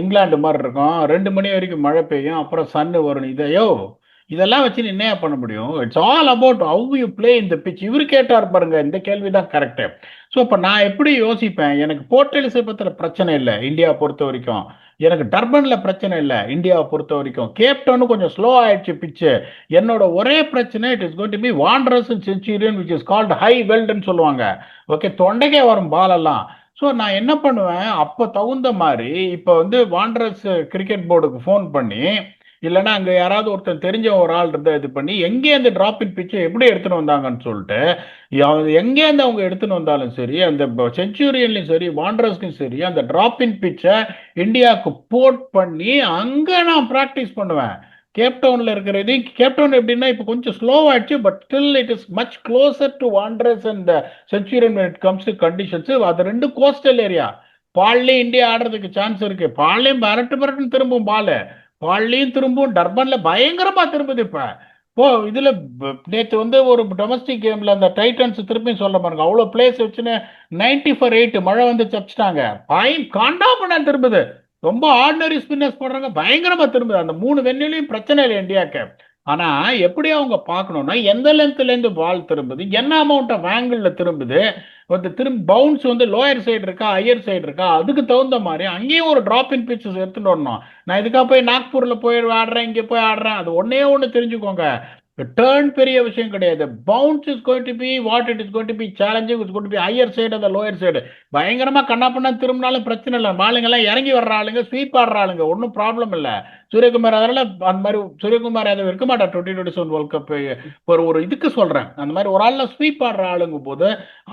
இங்கிலாந்து மாதிரி இருக்கும், 2 மணி வரைக்கும் மழை பெய்யும், அப்புறம் சன்னு வரும். இதையோ இதெல்லாம் வச்சு நீ என்ன பண்ண முடியும்? It's all about how you play இந்த பிச். இவரு கேட்டார் பாருங்க, இந்த கேள்வி தான் கரெக்ட். ஸோ இப்போ நான் எப்படி யோசிப்பேன், எனக்கு போர்ட் எலிசபெத்தில் பிரச்சனை இல்லை இந்தியா பொறுத்த வரைக்கும், எனக்கு டர்பன்ல பிரச்சனை இல்லை இந்தியாவை பொறுத்த வரைக்கும், கேப்டவுன் கொஞ்சம் ஸ்லோ ஆயிடுச்சு பிச்சு. என்னோட ஒரே பிரச்சனை, it is going to be Wanderers and Centurion which is called high வெல்ட்னு சொல்லுவாங்க. ஓகே, தொண்டைக்கே வரும் பால் எல்லாம். ஸோ நான் என்ன பண்ணுவேன், அப்போ தகுந்த மாதிரி இப்போ வந்து வாண்டரஸ் கிரிக்கெட் போர்டுக்கு ஃபோன் பண்ணி, இல்லைன்னா அங்கே யாராவது ஒருத்தர் தெரிஞ்ச ஒரு ஆள் இருந்தால் இது பண்ணி, எங்கேருந்து டிராப் இன் பிச்சை எப்படி எடுத்துன்னு வந்தாங்கன்னு சொல்லிட்டு, எங்கேருந்து அவங்க எடுத்துன்னு வந்தாலும் சரி, அந்த செஞ்சுரியன்லையும் சரி வாண்டரஸ்க்கும் சரி, அந்த டிராப் இன் பிச்சை இந்தியாவுக்கு போர்ட் பண்ணி அங்கே நான் ப்ராக்டிஸ் பண்ணுவேன். கேப்டவுனில் இருக்கிறது, கேப்டவுன் எப்படின்னா இப்போ கொஞ்சம் ஸ்லோ ஆயிடுச்சு, but still it is much closer to Wanderers and Centurion when it comes to conditions. அது 2 கோஸ்டல் ஏரியா. பால்லையும் இந்தியா ஆடுறதுக்கு சான்ஸ் இருக்கு, பால்லையும் பரட்டுன்னு திரும்பும் பால், பால்லையும் திரும்பும், டர்பன்ல பயங்கரமா திரும்புது. இப்போ இதுல நேற்று வந்து ஒரு டொமஸ்டிக் கேம்ல அந்த டைட்டன்ஸ் திருப்பி சொல்ல பாருங்க, அவ்வளோ பிளேஸ் வச்சுன்னு 90 for 8 மழை வந்து தப்பிச்சிட்டாங்க, காண்டா பண்ண திரும்புது. ரொம்ப ஆர்டினரி ஸ்பின்னர்ஸ் போடுறாங்க, பயங்கரமா திரும்புது. அந்த 3 வெண்ணிலையும் பிரச்சனை இல்லை இந்தியாவுக்கு. ஆனா எப்படி அவங்க பார்க்கணும்னா, எந்த லென்த்ல இருந்து பால் திரும்புது, என்ன அமௌண்ட் ஆஃப் ஆங்கிள் திரும்புது, வந்து திரும்ப பவுன்ஸ் வந்து லோயர் சைடு இருக்கா ஹையர் சைடு இருக்கா, அதுக்கு தகுந்த மாதிரி அங்கேயும் ஒரு டிராப் இன் பிச்சஸ் எடுத்துட்டு வரணும். நான் இதுக்காக போய் நாக்பூர்ல போய் ஆடுறேன், இங்கே போய் ஆடுறேன், அது ஒன்னே ஒன்று தெரிஞ்சுக்கோங்க, டர்ன் பெரிய விஷயம் கிடையாது. Bounce is going to be what it is going to be challenging, is going to be higher side அந்த லோயர் சைடு. பயங்கரமா கண்ணா பண்ணா திரும்பினாலும் பிரச்சனை இல்லை. ஆளுங்கெல்லாம் இறங்கி வர்ற ஆளுங்க, ஸ்வீப் ஆடுற ஆளுங்க, ஒன்றும் ப்ராப்ளம் இல்லை. சூரியகுமார் அதனால அந்த மாதிரி சூரியகுமார் அதை இருக்க மாட்டார் 2027 வேர்ல்ட் கப். ஒரு ஒரு இதுக்கு சொல்றேன், அந்த மாதிரி ஒரு ஆள்ல ஸ்வீப் ஆடுற ஆளுங்க போது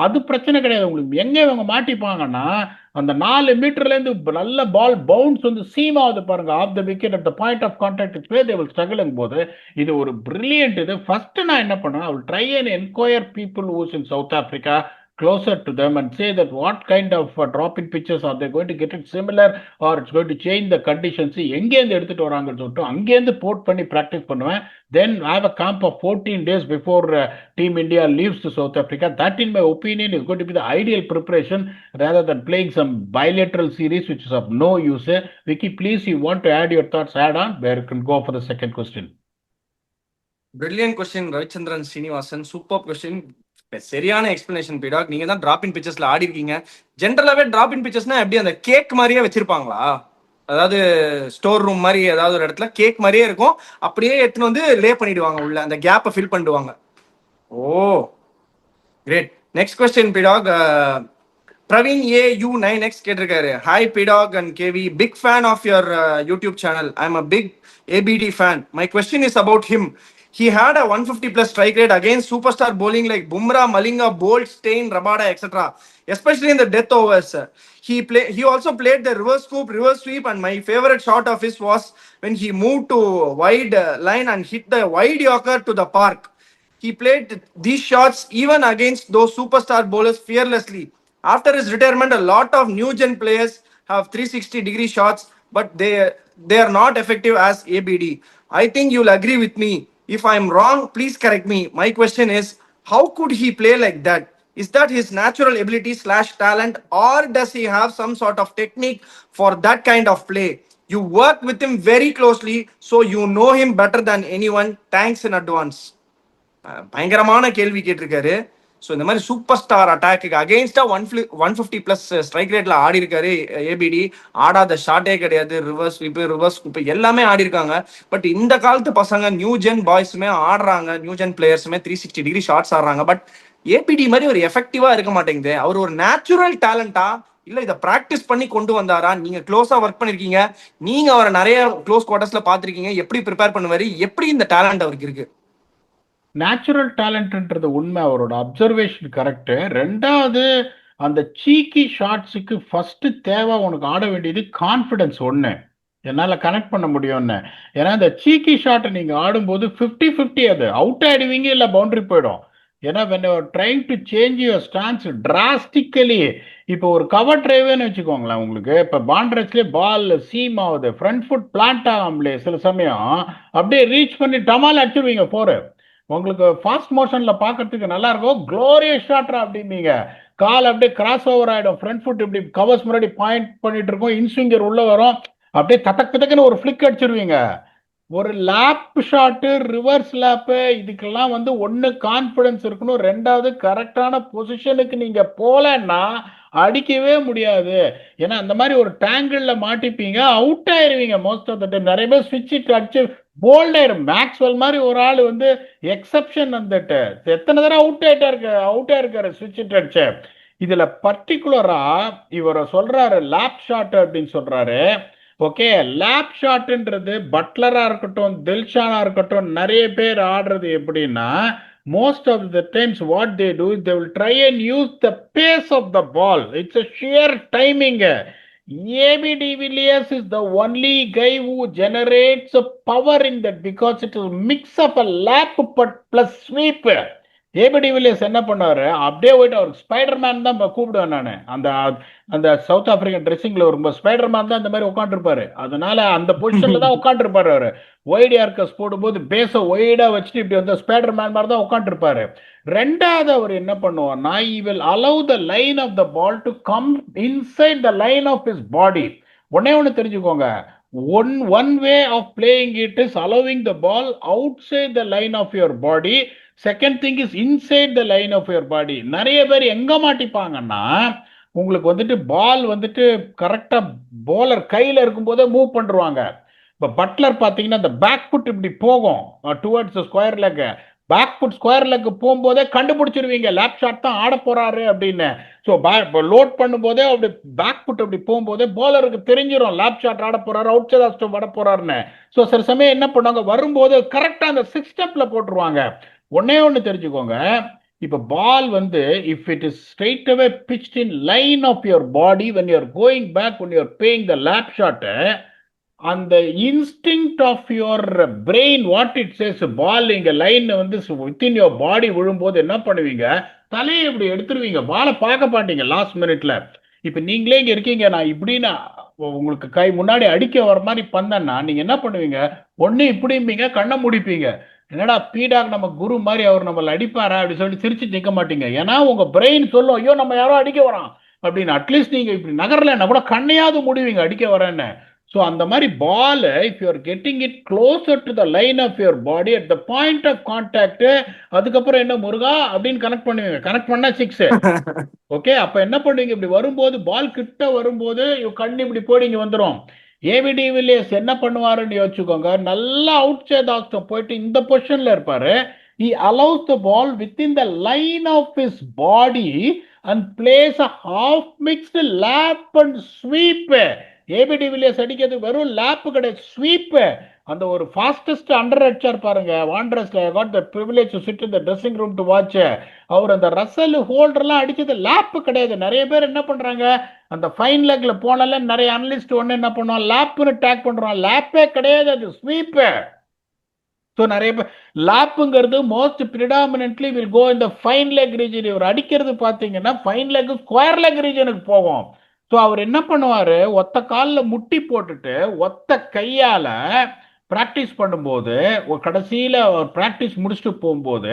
அது பிரச்சனை கிடையாது. உங்களுக்கு எங்க இவங்க மாட்டிப்பாங்கன்னா, அந்த 4 மீட்டர்ல இருந்து நல்ல பால் பவுன்ஸ் வந்து சீம் ஆகுது பாருங்க, off the wicket at the point of contact it's where they will struggle போது இது ஒரு பிரில்லியன்ட். இது ஃபர்ஸ்ட் நான் என்ன பண்ணுவேன், I will try and enquire people who's in South Africa, closer to them, and say that what kind of drop-in pitches are they going to get it similar or it's going to change the conditions. எங்கேருந்து எடுத்துட்டு வராங்கன்னு சொல்லிட்டு அங்கேருந்து போர்ட் பண்ணி ப்ராக்டிஸ் பண்ணுவேன். Then I have a camp of 14 days before Team India leaves to South Africa. That in my opinion is going to be the ideal preparation rather than playing some bilateral series which is of no use. Vicky, please, you want to add your thoughts, add on, where you can go for the second question. Brilliant question Ravichandran Srinivasan, super question, சரியான எக்ஸ்பிளனேஷன் பீடாக். நீங்க தான் டிராப் இன் பிச்சர்ஸ்ல ஆடி இருக்கீங்க. ஜென்ரலாவே டிராப் இன் பிச்சர்ஸ்னா எப்படி அந்த கேக் மாதிரியே வச்சிருப்பாங்களா? அதாவது ஸ்டோர் ரூம் மாதிரி ஏதாவது ஒரு இடத்துல கேக் மாதிரியே இருக்கும், அப்படியே எடுத்துன்னு வந்து லே பண்ணிடுவாங்க உள்ள, அந்த கேப்பை ஃபில் பண்ணிடுவாங்க. Oh great. Next question PDogg. Praveen AU9X கேட்டிருக்காரு, hi PDogg and KV, big fan of your YouTube channel. I am a big ABD fan. My question is about him. He had a 150 plus strike rate against superstar bowling like Bumrah, Malinga, Bolt, Steyn, Rabada, etc. Especially in the death overs. He also played the reverse scoop, reverse sweep, and my favorite shot of his was when he moved to wide line and hit the wide yorker to the park. He played these shots even against those superstar bowlers fearlessly. After his retirement, a lot of new gen players have 360-degree shots, but they are not effective as ABD. I think you'll agree with me. If I'm wrong, please correct me. My question is, how could he play like that? Is that his natural ability / talent, or does he have some sort of technique for that kind of play? You work with him very closely, so you know him better than anyone. Thanks in advance. பயங்கரமான கேள்வி கேட்டிருக்காரு. ஸோ இந்த மாதிரி சூப்பர் ஸ்டார் அட்டாக்கு அகெயின்ஸ்டா 150 பிளஸ் ஸ்ட்ரைக் ரேட்ல ஆடி இருக்காரு ஏபிடி. ஆடாத ஷாட்டே கிடையாது. ரிவர்ஸ் ஸ்வீப், ரிவர்ஸ் ஸ்கூப் எல்லாமே ஆடி இருக்காங்க. பட் இந்த காலத்து பசங்க நியூ ஜென் பாய்ஸுமே ஆடுறாங்க, நியூ ஜென் பிளேயர்ஸுமே 360-degree ஷாட்ஸ் ஆடுறாங்க. பட் ஏபிடி மாதிரி ஒரு எஃபெக்டிவா இருக்க மாட்டேங்குது. அவர் ஒரு நேச்சுரல் டேலண்டா இல்ல இதை பிராக்டிஸ் பண்ணி கொண்டு வந்தாரா? நீங்க க்ளோஸா ஒர்க் பண்ணிருக்கீங்க, நீங்க அவரை நிறைய க்ளோஸ் குவார்டர்ஸ்ல பாத்திருக்கீங்க. எப்படி ப்ரிப்பேர் பண்ணுவாரு, எப்படி இந்த டேலண்ட் அவருக்கு இருக்கு? நேச்சுரல் டேலண்ட்ன்றது உண்மை, அவரோட அப்சர்வேஷன் கரெக்ட். ரெண்டாவது, அந்த சீக்கி ஷாட்ஸுக்கு ஃபர்ஸ்ட் தேவை உனக்கு ஆட வேண்டியது கான்ஃபிடன்ஸ். ஒன்று என்னால் கனெக்ட் பண்ண முடியும்னு. ஏன்னா இந்த சீக்கி ஷாட்டை நீங்கள் ஆடும்போது 50-50 அது அவுட் ஆயிடுவீங்க, இல்லை பவுண்டரி போயிடும். ஏன்னா when you're trying to change your stance drastically, இப்போ ஒரு கவர் டிரைவேன்னு வச்சுக்கோங்களேன், உங்களுக்கு இப்போ பாண்ட்ரஸ்லேயே பால் சீம் ஆகுது, ஃப்ரண்ட் ஃபுட் பிளான்ட் ஆகாமலே சில சமயம் அப்படியே ரீச் பண்ணி டமால் அடிச்சிருவீங்க போரு. உங்களுக்கு ஃபாஸ்ட் மோஷன்ல பாக்கிறதுக்கு நல்லா இருக்கும், க்ளோரியஸ் ஷாட்ரா அப்படிம்பீங்க. கால் அப்படியே கிராஸ் ஓவர் ஆயிடும், ஃப்ரண்ட் ஃபுட் இப்படி கவர்ஸ் முன்னாடி பாயிண்ட் பண்ணிட்டு இருக்கும், இன்ஸ்விங்கர் உள்ள வரும், அப்படியே தட்டக்குன்னு ஒரு ஃபிளிக் அடிச்சிருவீங்க. ஒரு லேப் ஷாட்டு, ரிவர்ஸ் லேப்பு, இதுக்கெல்லாம் வந்து ஒன்று கான்ஃபிடன்ஸ் இருக்கணும், ரெண்டாவது கரெக்டான பொசிஷனுக்கு நீங்க போலன்னா அடிக்கவே முடியாது. ஏன்னா அந்த மாதிரி ஒரு டேங்கிள்ல மாட்டிப்பீங்க, அவுட் ஆயிருவீங்க மோஸ்ட் ஆஃப் த டைம். நிறைய பேர் ஸ்விட்ச் அடிச்சு போல்ட் ஆயிரும். மேக்ஸ்வெல் மாதிரி ஒரு ஆள் வந்து எக்ஸப்ஷன் வந்துட்டு எத்தனை தடவை அவுட் ஆயிருக்காரு ஸ்விட்ச் அடிச்சு. இதுல பர்டிகுலரா இவர் சொல்றாரு லேப் ஷாட் அப்படின்னு சொல்றாரு. ஓகே, லேப் ஷாட்ன்றது பட்லரா இருக்கட்டும், தில்ஷானா இருக்கட்டும், நிறைய பேர் ஆடுறது எப்படின்னா, most of the times what they do is they will try and use the pace of the ball. It's a sheer timing. AB de Villiers is the only guy who generates a power in that because it is a mix of a lap plus sweep. AB de Villiers என்ன பண்ணாரு, அப்படியே போயிட்டு அவருக்கு ஸ்பைடர் மேன் தான் கூப்பிடுவேன் நான். அந்த அந்த சவுத் ஆப்பிரிக்கன் ட்ரெஸ்ஸிங்ல வரும்போது ஸ்பைடர் மேன் தான் இந்த மாதிரி உட்காந்துருப்பாரு. அதனால அந்த பொசிஷன்ல தான் உட்காந்துருப்பாரு அவரு. ஒய்டு ஏர்கஸ் போடும்போது பேஸ ஒய்டா வச்சுட்டு இப்படி வந்து ஸ்பைடர் மேன் மாதிரி தான் உட்காந்துருப்பாரு. ரெண்டாவது அவர் என்ன பண்ணுவார்னா, he will allow the line of the ball to come inside the line of his body. ஒண்ணு தெரிஞ்சுக்கோங்க, one way of playing it is allowing the ball outside the line of your body. Second thing is inside the line of your body. நிறைய பேர் எங்க மாட்டிப்பாங்கன்னா, உங்களுக்கு வந்துட்டு பால் வந்துட்டு கரெக்டா போலர் கையில இருக்கும் போதே மூவ் பண்ணுவாங்க. இப்போ பட்லர் பார்த்தீங்கன்னா அந்த பேக் ஃபுட் இப்படி போகும் towards square leg, back foot square leg போகும்போதே கண்டுபிடிச்சிருவீங்க லேப் ஷாட் தான் ஆட போறாரு அப்படின்னு. ஸோ லோட் பண்ணும்போதே அப்படி பேக் ஃபுட் அப்படி போகும்போதே போலருக்கு தெரிஞ்சிடும் லேப் ஷாட் ஆட போறாரு, அவுட் சைட் ஆஃப் ஸ்டம்ப் ஆட போறாருன்னு. ஸோ சில சமயம் என்ன பண்ணுவாங்க, வரும்போது கரெக்டாக அந்த 6 ஸ்டெப்ல போட்டுருவாங்க. ஒன்னே ஒன்று தெரிஞ்சுக்கோங்க, இப்போ பால் வந்து if it is straight away pitched in line of your body when you are going back when you are playing the lap shot, அந்த instinct of your brain what it says, ball இங்க லைன் வந்து வித்தின் யுவர் பாடி விழும்போது என்ன பண்ணுவீங்க, தலையை இப்படி எடுத்துருவீங்க, பாலை பார்க்க மாட்டீங்க லாஸ்ட் மினிட்ல. இப்ப நீங்களே இங்க இருக்கீங்க, நான் இப்படின்னா உங்களுக்கு கை முன்னாடி அடிக்க வர மாதிரி பண்ணேன்னா நீங்க என்ன பண்ணுவீங்க, ஒண்ணு இப்படிம்பீங்க, கண்ணை முடிப்பீங்க, என்னடா பீடாக் நம்ம குரு மாதிரி அவர் நம்மள அடிப்பாரா அப்படி சொல்லிட்டு சிரிச்சு நிற்க மாட்டீங்க. ஏன்னா உங்க பிரெயின் சொல்லும் ஐயோ நம்ம யாரோ அடிக்க வரோம் அப்படின்னு. அட்லீஸ்ட் நீங்க இப்படி நகரலன்னா கூட கண்ணையாவது முடிவீங்க அடிக்க வரேன்னு. ஸோ அந்த மாதிரி ball if you are getting it closer to the line of your body at the point of contact, அதுக்கப்புறம் என்ன முருகா அப்படின்னு கனெக்ட் பண்ணுவீங்க, கனெக்ட் பண்ணா 6. ஓகே, அப்ப என்ன பண்ணுவீங்க, இப்படி வரும்போது பால் கிட்ட வரும்போது கண் இப்படி போய் இங்க வந்துடும். ஏவிடி வில்லியர்ஸ் என்ன பண்ணுவாருன்னு யோசிச்சுக்கோங்க, நல்லா அவுட் சைட் ஆஃப் போயிட்டு இந்த பொசிஷன்ல இருப்பாரு. he allows the ball within the line of his body and plays a half mixed lap and sweep. AB de Villiers அடிக்கிறது வெறும் லேப் கிடையாது, ஸ்வீப். அந்த ஒரு ஃபாஸ்டஸ்ட் அண்டர் அடிச்சார் பாருங்க வாண்டரஸ்ல, got the privilege to sit in the dressing room to watch. அவர் அந்த ரசல் ஹோல்டர்லாம் அடிச்சது லேப் கிடையாது. நிறைய பேர் என்ன பண்றாங்க, அந்த ஃபைன் லெக்ல போனால நிறைய அனலிஸ்ட் ஒன்று என்ன பண்ணுவான், லேப்னு டேக் பண்றான், லேப்பே கிடையாது, அது ஸ்வீப். ஸோ நிறைய பேர் லேப்புங்கிறது மோஸ்ட் ப்ரிடாமினன்ட்லி வில் கோ இந்த ஃபைன் லெக் ரீஜன். இவர் அடிக்கிறது பார்த்தீங்கன்னா ஃபைன் லெக் ஸ்கொயர் லெக் ரீஜனுக்கு போவோம். ஸோ அவர் என்ன பண்ணுவாரு, ஒத்த காலில் முட்டி போட்டுட்டு ஒத்த கையால பிராக்டிஸ் பண்ணும்போது கடைசியில பிராக்டிஸ் முடிச்சுட்டு போகும்போது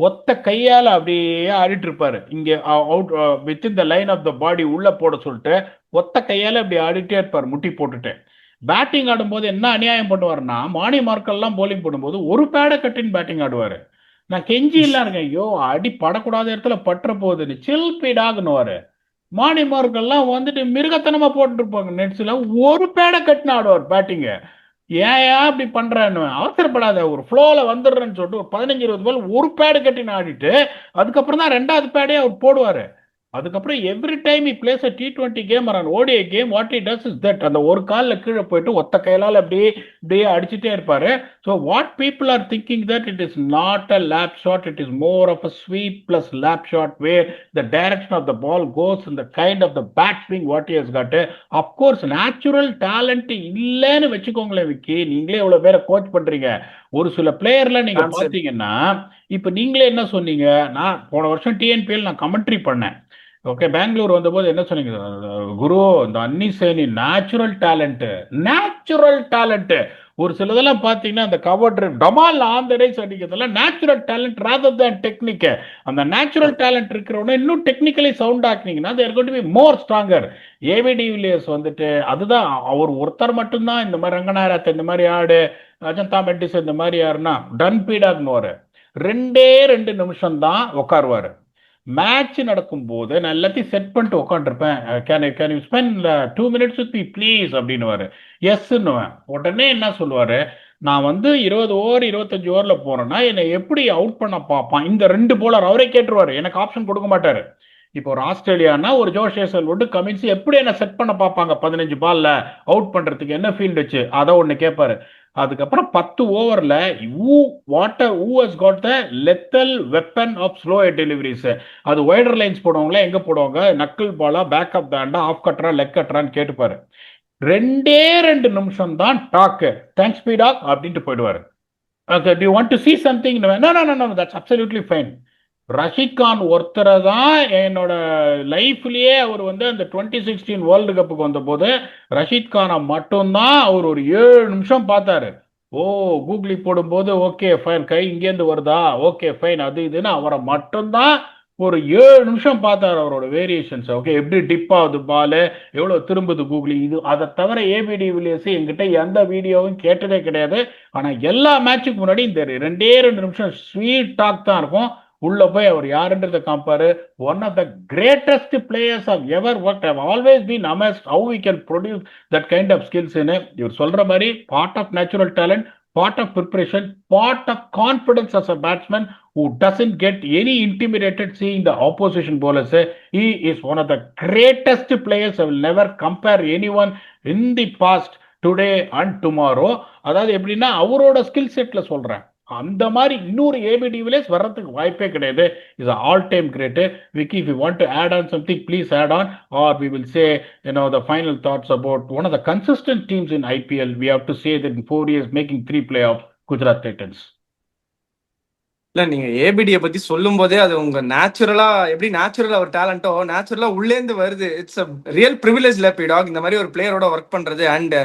ஒத்த கையால அப்படியே ஆடிட்டு இருப்பாரு. இங்க out within the line of the body உள்ள போட சொல்லிட்டு ஒத்த கையால அப்படி ஆடிட்டே இருப்பார் முட்டி போட்டுட்டு. பேட்டிங் ஆடும்போது என்ன அநியாயம் பண்ணுவாருன்னா, மார்னி மார்க்கெல்லாம் போலிங் போடும்போது ஒரு பேடை கட்டின்னு பேட்டிங் ஆடுவாரு. நான் கெஞ்சி எல்லாம் இருக்கேன், ஐயோ அடி படக்கூடாத இடத்துல பற்ற போகுதுன்னு சில் பீடாகுன்னுவாரு. மார்னி மார்க்கெல்லாம் வந்துட்டு மிருகத்தனமா போட்டு இருப்பாங்க நெட்ஸ்ல, ஒரு பேடை கட்டின ஆடுவார் பேட்டிங்க. ஏன் இப்படி பண்றேன்னு, அவசரப்படாத ஒரு ஃப்ளோல வந்துடுறேன்னு சொல்லிட்டு ஒரு 15-20 பால் ஒரு பேடு கட்டின்னு ஆடிட்டு அதுக்கப்புறம் தான் ரெண்டாவது பேடே அவர் போடுவாரு. அதுக்கப்புறம் every time he plays a T20 game or an ODI game, what he does is that அந்த ஒரு காலில் கீழே போயிட்டு ஒத்த கையிலால் அப்படியே அப்படியே அடிச்சுட்டே இருப்பாரு. So what people are thinking that it is not a lap shot, it is more of a sweep plus lap shot where the direction of the ball goes in the kind of the bat swing what he has got. Of course natural talent இல்லைன்னு வச்சுக்கோங்களேன் விக்கி, நீங்களே இவ்வளவு பேரை கோச் பண்றீங்க. ஒரு சில பிளேயர்ல நீங்க பாத்தீங்கன்னா, இப்ப நீங்களே என்ன சொன்னீங்க, நான் போன வருஷம் டிஎன்பிஎல் நான் கமெண்ட்ரி பண்ணேன். ஓகே, பெங்களூர் வந்தபோது என்ன சொன்னீங்க, குரு இந்த அன்னிசேனி நேச்சுரல் டேலண்ட். ஒரு சிலதெல்லாம் பார்த்தீங்கன்னா அந்த கவர் டமால் ஆன் த ரைஸ் அடிக்கிறதுல natural talent rather than technique. அந்த நேச்சுரல் டேலண்ட் இருக்கிறவன இன்னும் டெக்னிக்கலி சவுண்ட் ஆக்குனீங்கன்னா they're going to be more stronger. AB de Villiers வந்துட்டு அதுதான், அவர் ஒருத்தர் மட்டும்தான் இந்த மாதிரி ரங்கநாயரத்தை இந்த மாதிரி ஆடு, அஜந்தா மெண்டிஸ் இந்த மாதிரி யாருன்னா டன் பீடாக்னு 2 நிமிஷம் தான் உட்காருவாரு. மேட்ச் நடக்கும் போது நான் எல்லாத்தையும் செட் பண்ணிட்டு உட்காந்துருப்பேன். Can you spend 2 minutes with me please அப்படின்னுவாரு. எஸ்ன்னுவேன். உடனே என்ன சொல்லுவாரு, நான் வந்து 20 ஓவர் 25 ஓவர்ல போறேன்னா என்னை எப்படி அவுட் பண்ண பார்ப்பான் இந்த 2 போலர், அவரே கேட்டுருவாரு, எனக்கு ஆப்ஷன் கொடுக்க மாட்டாரு. இப்போ ஒரு ஆஸ்திரேலியானா ஒரு ஜோஷ் ஹேசல்வுட் கமின்ஸ் எப்படி என்ன செட் பண்ண பார்ப்பாங்க 15 பால்ல அவுட் பண்றதுக்கு என்ன ஃபீல்டு வச்சு, அதை ஒன்று கேட்பாரு. அதுக்கப்புறம் 10 ஓவர்ல who has got the lethal weapon of slow deliveries, அது வைடர் லைன்ஸ் போடுவாங்களா, எங்க போடுவாங்க, நக்கிள் பாலா, பேக்கப் தாண்டா, ஆஃப் கட்டரா, லெக் கட்டரான்னு கேட்டுப்பாரு. 2 நிமிஷம் தான் டாக்கு, தேங்க்ஸ் பீடாக் அப்படின்ட்டு போயிடுவாரு. Okay, do you want to see something? No, that's absolutely fine. Rashid Khan ஒருத்தரை தான் என்னோட லைஃப்லயே அவர் வந்து அந்த 2016 வேர்ல்டு கப்புக்கு வந்த போது ரஷீத் கானை மட்டும்தான் அவர் ஒரு 7 நிமிஷம் பார்த்தாரு. ஓ கூகுளி போடும்போது ஓகே ஃபைன், கை இங்கேருந்து வருதா, ஓகே ஃபைன், அது இதுன்னு அவரை மட்டும்தான் ஒரு 7 நிமிஷம் பார்த்தாரு அவரோட வேரியேஷன்ஸ். ஓகே, எப்படி டிப் ஆகுது பால், எவ்வளவு திரும்புது கூகுளி, இது. அதை தவிர ஏபிடி வில்லியர்ஸ் என்கிட்ட எந்த வீடியோவும் கேட்டதே கிடையாது. ஆனா எல்லா மேட்சுக்கு முன்னாடி இந்த 2 நிமிஷம் ஸ்வீட் டாக் தான் இருக்கும். உள்ள போய் அவர் யாருன்றத காப்பாரு. One of the greatest players of ever work. I always been amazed how we can produce that kind of skills. இவர் சொல்ற மாதிரி part of natural talent, part of preparation, part of confidence as a batsman who doesn't get any intimidated seeing the opposition bowlers. He is one of the greatest players. I will never compare anyone in the past, today and tomorrow. அதாவது எப்படின்னா அவரோட ஸ்கில் செட்ல சொல்றேன். அந்த மாதிரி இன்னொரு ஏபி டிவிலியர்ஸ் வர்றதுக்கு வாய்ப்பே கிடையாது. Is all time great. Vicky, if you want to add on something, please add on, or we will say, the final thoughts about one of the consistent teams in IPL. We have to say that in 4 years making 3 playoffs, Gujarat Titans. இல்ல, நீங்க ஏபிடியை பத்தி சொல்லும் போதே அது உங்க நேச்சுரலா எப்படி நேச்சுரலா ஒரு டேலண்டோ நேச்சுரலா உள்ளேந்து வருது. It's a real privilege talk இந்த மாதிரி ஒரு பிளேயரோட ஒர்க் பண்றது. அண்ட்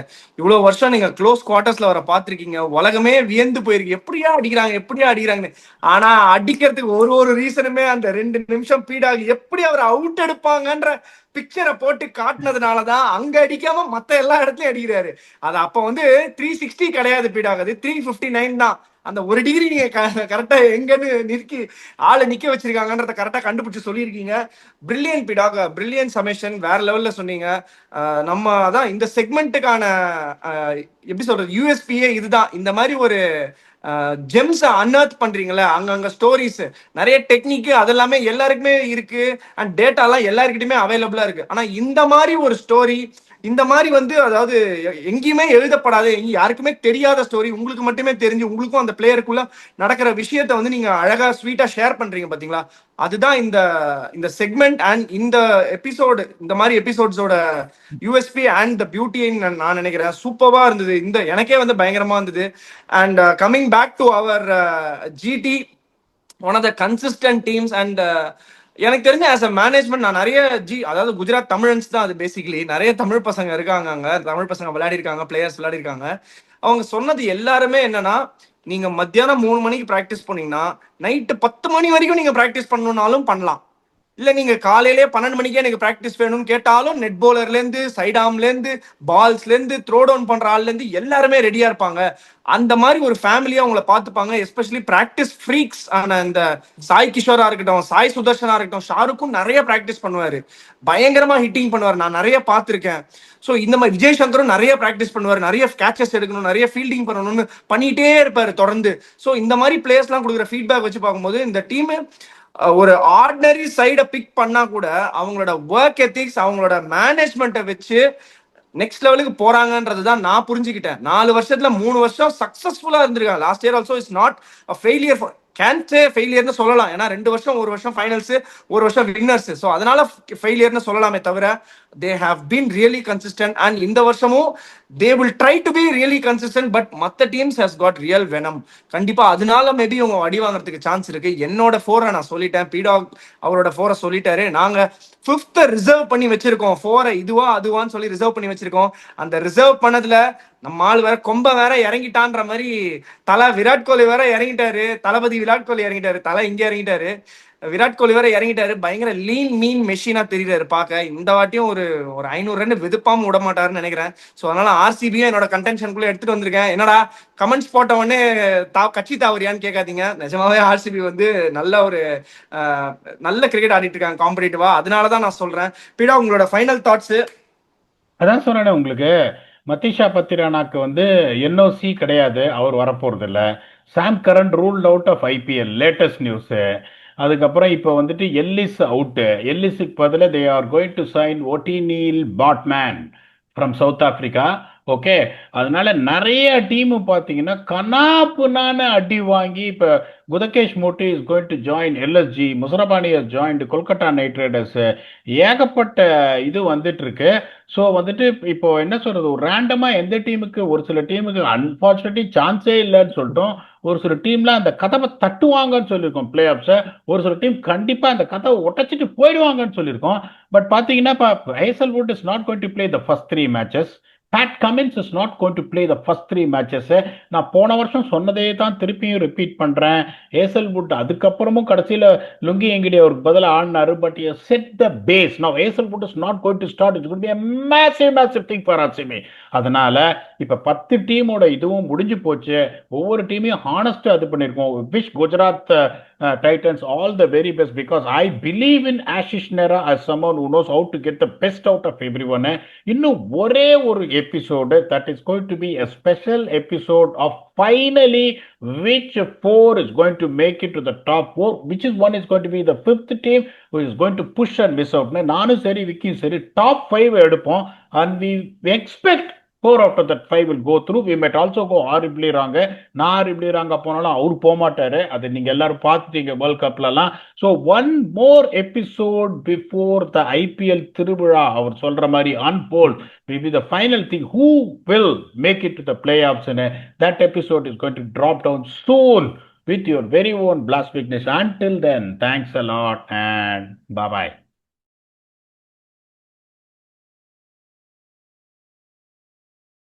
இவ்வளவு வருஷம் நீங்க க்ளோஸ் குவார்டர்ஸ்ல வர பாத்திருக்கீங்க. உலகமே வியந்து போயிருக்கு, எப்படியா அடிக்கிறாங்கன்னு. ஆனா அடிக்கிறதுக்கு ஒரு ரீசனுமே அந்த 2 நிமிஷம் பீடாக் எப்படி அவர் அவுட் எடுப்பாங்கன்ற பிக்சரை போட்டு காட்டினதுனாலதான் அங்க அடிக்காம மத்த எல்லா இடத்துலயும் அடிக்கிறாரு. அது அப்ப 360 கிடையாது பீடாக், அது 359 தான். அந்த 1 டிகிரி நீங்க கரெக்டா எங்கன்னு ஆளை நிக்க வச்சிருக்காங்கன்றத கரெக்டா கண்டுபிடிச்சு சொல்லியிருக்கீங்க. பிரில்லியன் பீடாக், பிரில்லியன் சமேஷன், வேற லெவல்ல சொன்னீங்க. நம்ம அதான் இந்த செக்மெண்ட்டுக்கான எப்படி சொல்றது யூஎஸ்பியே இதுதான். இந்த மாதிரி ஒரு ஜெம்ஸ் அன்அர்த் பண்றீங்களா, அங்கங்க ஸ்டோரிஸ், நிறைய டெக்னிக், அதெல்லாமே எல்லாருக்குமே இருக்கு. அண்ட் டேட்டாலாம் எல்லாருக்கிட்டுமே அவைலபிளா இருக்கு. ஆனா இந்த மாதிரி ஒரு ஸ்டோரி, இந்த மாதிரி அதாவது எங்கேயுமே எழுதப்படாத, யாருக்குமே தெரியாத ஸ்டோரி, உங்களுக்கு மட்டுமே தெரிஞ்சு உங்களுக்கும் அந்த பிளேயருக்குள்ள நடக்கிற விஷயத்த நீங்க அழகா ஸ்வீட்டா ஷேர் பண்றீங்க பாத்தீங்களா. அதுதான் இந்த செக்மெண்ட் அண்ட் இந்த எபிசோடு, இந்த மாதிரி எபிசோட்ஸோட யூஎஸ்பி அண்ட் த பியூட்டின்னு நான் நினைக்கிறேன். சூப்பரா இருந்தது. எனக்கே பயங்கரமா இருந்தது. And coming back to our GT, one of the consistent teams. And எனக்கு தெரிஞ்ச ஆஸ் அ மேனேஜ்மெண்ட் நான் நிறைய அதாவது குஜராத் தமிழன்ஸ் தான் அது பேசிக்கலி. நிறைய தமிழ் பசங்க இருக்காங்க அங்க, தமிழ் பசங்க விளையாடி இருக்காங்க, பிளேயர்ஸ் விளையாடி இருக்காங்க. அவங்க சொன்னது எல்லாருமே என்னன்னா, நீங்க மத்தியானம் 3 மணிக்கு பிராக்டிஸ் பண்ணீங்கன்னா நைட்டு 10 மணி வரைக்கும் நீங்க பிராக்டிஸ் பண்ணணும்னாலும் பண்ணலாம். இல்ல நீங்க காலையிலேயே 12 மணிக்கே எனக்கு பிராக்டிஸ் வேணும்னு கேட்டாலும் நெட் பவுலர்ல இருந்து, சைட் ஆர்ம்ல இருந்து, பால்ஸ்ல இருந்து, த்ரோ டவுன் பண்ற ஆள்ல இருந்து எல்லாருமே ரெடியா இருப்பாங்க. அந்த மாதிரி ஒரு ஃபேமிலியா உங்களை பார்த்துப்பாங்க. எஸ்பெஷலி பிராக்டிஸ் ஃப்ரீக்ஸ் ஆன இந்த சாய் கிஷோரா இருக்கட்டும், சாய் சுதர்ஷனா இருக்கட்டும், ஷாருக்கும் நிறைய பிராக்டிஸ் பண்ணுவாரு, பயங்கரமா ஹிட்டிங் பண்ணுவார், நான் நிறைய பார்த்திருக்கேன். ஸோ இந்த மாதிரி விஜய் சங்கரும் நிறைய பிராக்டிஸ் பண்ணுவார், நிறைய கேச்சஸ் எடுக்கணும், நிறைய ஃபீல்டிங் பண்ணணும்னு பண்ணிட்டே இருப்பாரு தொடர்ந்து. ஸோ இந்த மாதிரி பிளேயர்ஸ்லாம் கொடுக்குற ஃபீட்பேக் வச்சு பார்க்கும்போது இந்த டீம் ஒரு ஆர்டினரி சைட பிக் பண்ணா கூட அவங்களோட ஒர்க் எத்திக்ஸ், அவங்களோட மேனேஜ்மெண்ட்டை வச்சு நெக்ஸ்ட் லெவலுக்கு போறாங்கன்றது தான் நான் புரிஞ்சுக்கிட்டேன். 4 வருஷத்துல 3 வருஷம் சக்சஸ்ஃபுல்லா இருந்திருக்காங்க. Last year also is not a failure, can say ஃபெயிலியர்னு சொல்லலாம். ஏன்னா 2 வருஷம், 1 வருஷம் ஃபைனல்ஸ், 1 வருஷம் வின்னர்ஸ். ஸோ அதனால ஃபெயிலியர்னு சொல்லலாமே தவிர they have been really consistent. and இந்த வருஷமும் they will try to be really consistent, but மத்த teams has got real venom. கண்டிப்பா அதனால மேபி உங்க அடி வாங்குறதுக்கு சான்ஸ் இருக்கு. என்னோட 4 நான் சொல்லிட்டேன், பீடாக் அவரோட 4 சொல்லிட்டாரு. நாங்க 5th ரிசர்வ் பண்ணி வச்சிருக்கோம். 4 இதுவா அதுவான்னு சொல்லி ரிசர்வ் பண்ணி வச்சிருக்கோம். அந்த ரிசர்வ் பண்ணதுல நம்ம ஆள் வேற கொம்ப வேற இறங்கிட்டான்ற மாதிரி, விராட் கோலி வேற இறங்கிட்டாரு, தளபதி விராட் கோலி இறங்கிட்டாரு, இங்க இறங்கிட்டாரு, விராட் கோலி வேற இறங்கிட்டாரு. பயங்கர லீன் மீன் மெஷினா தெரியுறாரு பார்க்க. இந்த வாட்டியும் ஒரு 500 ரன் விதுப்பாம விட மாட்டாருன்னு நினைக்கிறேன். ஸோ அதனால ஆர்சிபியும் என்னோட கண்டென்ஷனுக்குள்ள எடுத்துட்டு வந்திருக்கேன். என்னடா கமெண்ட்ஸ் போட்ட உடனே கட்சி தாவறியான்னு கேட்காதீங்க. நிஜமாவே ஆர்சிபி நல்ல ஒரு நல்ல கிரிக்கெட் ஆடிட்டு இருக்காங்க காம்படிட்டிவா. அதனாலதான் நான் சொல்றேன். பீடா, உங்களோட ஃபைனல் தாட்ஸ்? அதான் சொன்னேன் உங்களுக்கு, மத்திஷா பத்திரானாக்கு என்ஓசி கிடையாது, அவர் வரப்போறது இல்லை. Sam Curran ruled out of IPL, latest news. அதுக்கப்புறம் இப்போ எல்லிஸ் அவுட்டு. எல்லிஸுக்கு பதில் they are going to sign Ottneil Baartman from South Africa. Okay, அதனால நிறைய டீமு பார்த்தீங்கன்னா கனாப்புனான அடி வாங்கி, இப்போ Gudakesh Motie is going to join LSG, Muzarabani has joined Kolkata Knight Riders. ஏகப்பட்ட இது வந்துட்டு இருக்கு. ஸோ இப்போ என்ன சொல்றது, ஒரு ரேண்டமாக எந்த டீமுக்கு, ஒரு சில டீமுக்கு அன்பார்ச்சுனேட்லி சான்ஸே இல்லைன்னு சொல்லிட்டோம். ஒரு சில டீம்ல அந்த கதவை தட்டுவாங்கன்னு சொல்லியிருக்கோம் பிளே ஆஃப்ஸை. ஒரு சில டீம் கண்டிப்பா அந்த கதவை உடைச்சிட்டு போயிடுவாங்கன்னு சொல்லியிருக்கோம். பட் பாத்தீங்கன்னா இப்போ Hazlewood is not going to play the first 3 matches. Pat Cummins is not going to play the first 3 matches. நான் போன வருஷம் சொன்னதே தான் திருப்பியும் ரிப்பீட் பண்றேன். ஹேசல்வுட் அதுக்கப்புறமும் கடைசியில் லுங்கி எங்கிடி அவருக்கு பதிலாக ஆடினாரு. But set the pace. Now Hazlewood is not going to start. It's going to be a massive thing for RCB. அதனால இப்ப 10 டீமோட இதுவும் முடிஞ்சு போச்சு. ஒவ்வொரு டீமையும் ஹானஸ்டா இது பண்ணிருக்கோம். Wish Gujarat Titans all the very best, because I believe in Ashish Nera as someone who knows how to get the best out of everyone. இன்னும் ஒரே ஒரு episode, that is going to be a special episode of finally which four is going to make it to the top four, which is one is going to be the fifth team who is going to push and miss out. நானும் சரி விக்கியும் சரி டாப் 5 எடுப்போம், and we expect 4 out of that 5 will go through. We might also go horribly wrong. நான் horribly wrong போனாலும் அவர் போக மாட்டாரு, அதை நீங்க எல்லாரும் பார்த்துட்டீங்க வேர்ல்ட் கப்லலாம். So one more episode before the IPL திருவிழா அவர் சொல்ற மாதிரி unfold will be the final thing, who will make it to the playoffs, and that episode is going to drop down soon with your very own Blast Vignesh. Until then, thanks a lot and bye bye.